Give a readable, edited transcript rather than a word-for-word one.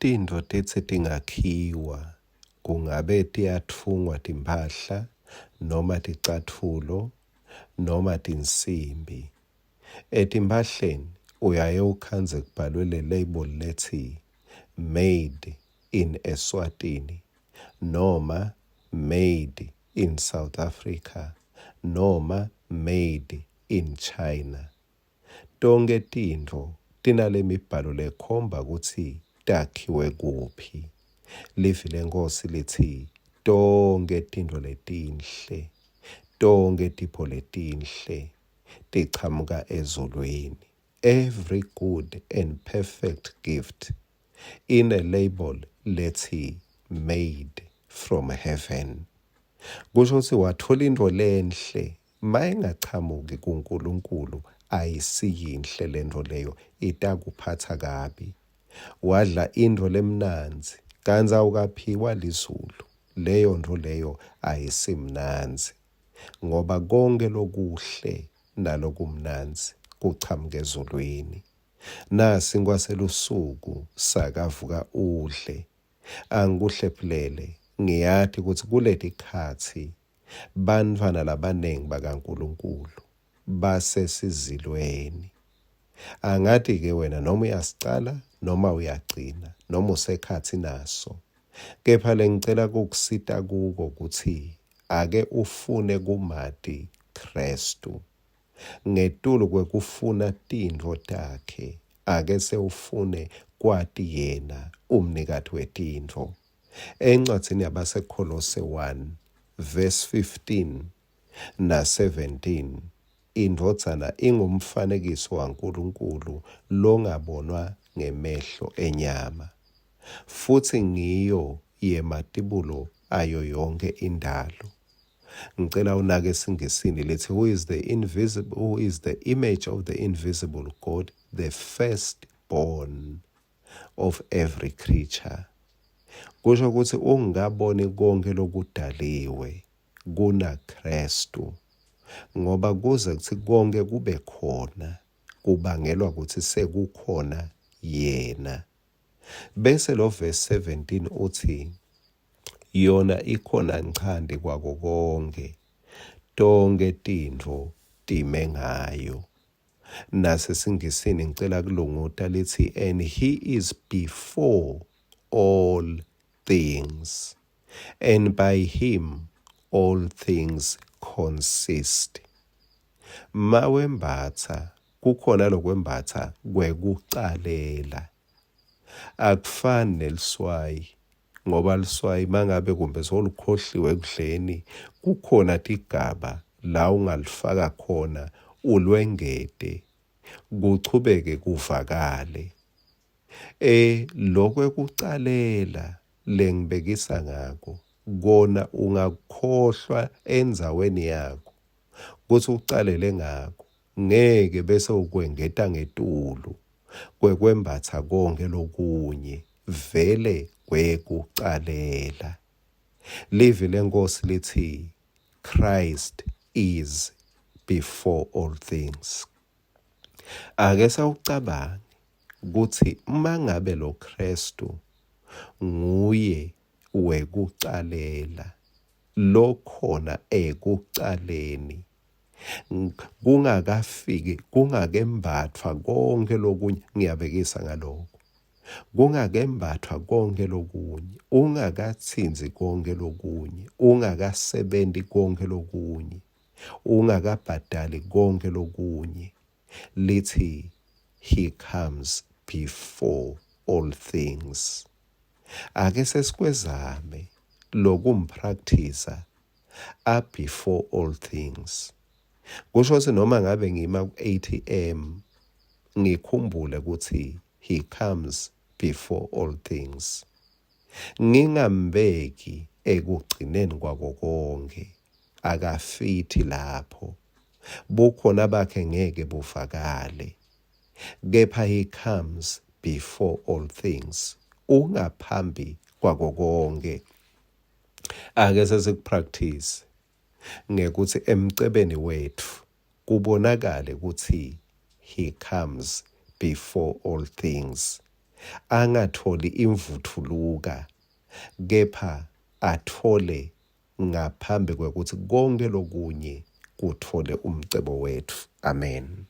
tintfo tetsi tingakhiwa kungabe tiyatfungwa timphahla noma ticatfulo noma tinsimbi. Etimpahleni uyaye ukhandze kubhalwe le label lethi made in Eswatini noma made in South Africa noma made in China. Tonke tintfo tinale mibhalo lekhomba ukuthi takhiwe kuphi. Livi leNkosi lithi tonke tintfo letinhle, tonke tipho letinhle tichamuka ezulwini. Every good and perfect gift in a label lethi made from heaven. Kusho ukuthi wathola into lenhle mayingachamuki kuNkulunkulu ayisiyinhle lento leyo, itakuphatha kabi. Wadla into lemnanzi kanza ukaphiwa lizulu, leyo nto leyo ayisimnanzi, ngoba konke lokuhle nalokumnanzi kuchamuka ezulwini. Nasi ngwaselusuku sakavuka udle, angikuhlephulele ngiyathi ukuthi kuleti khathi bantfwana labanengi bakaNkulunkulu basesizilweni. Angathi-ke wena noma uyasicala noma uyagcina noma usekhathi naso, kepha lengicela kukusita kuko ukuthi ake ufune kumati Kristu. Ngetulu kwekufuna tintfo takhe, ake sewufune kwati yena umnikati wetintfo. Encwadzini yabaseKolose 1 verse 15 na 17, indvodzana ingumfanekiso waNkulunkulu longabonwa ngemehlo enyama, futhi ngiyo yematibulo ayo yonke indalo. Ngicela unake esingisini lithi who is the image of the invisible God, the firstborn of every creature. Kusho ukuthi ungaboni konke lokudaliwe kuna Kristu, ngoba kuze kuthi konke kube khona kubangelwa ukuthi sekukhona yena. Bese lo verse 17 uthi yona ikhona nchandi kwako konke, tonke tintfo time ngayo. Nasesingisini ngicela kulunguta lithi and he is before all things, and by him all things consist. Mawembatha kukhona lokwembatha kwekucalela, akufani neliswayi, ngoba liswayi mangabe kumbe solukhohliwe ekudleni kukhona tigaba la ungalifaka khona ulwengete kuchubeke kuvakale. Lokwekucalela lengibekisa ngako kona ungakhohlwa endzaweni yakho kuthi ucalele ngako, ngeke bese ukwengeta ngetulu kwekwembatha konke lokunye vele kwekucalela. Livi leNkosi lithi Christ is before all things. Ake sawucabange ukuthi mangabe lo Kristu nguye wekucalela, lokhona ekucaleni, kungakafiki, kungakembathwa konke lokunye, ngiyabekisa ngalokho, kungakembathwa konke lokunye, ungakatsinzi konke lokunye, ungakasebenti konke lokunye, ungakabhadali konke lokunye, lithi he comes before all things. Ake sesikwezame lokumpractice before all things. Kusho ukuthi noma ngabe ngima ku-ATM ngikhumbule ukuthi he comes before all things. Ngingambeki ekugcineni kwako konke, akafithi lapho. Bukhona bakhe ngeke bufakale. Kepha he comes before all things, ungaphambi kwako konke. Ake sesikupractice ngekuthi emcebeni wethu kubonakale ukuthi he comes before all things. angatholi imvuthuluka, kepha athole ngaphambi kokuthi konke lokunye kuthole umcebo wethu. Amen.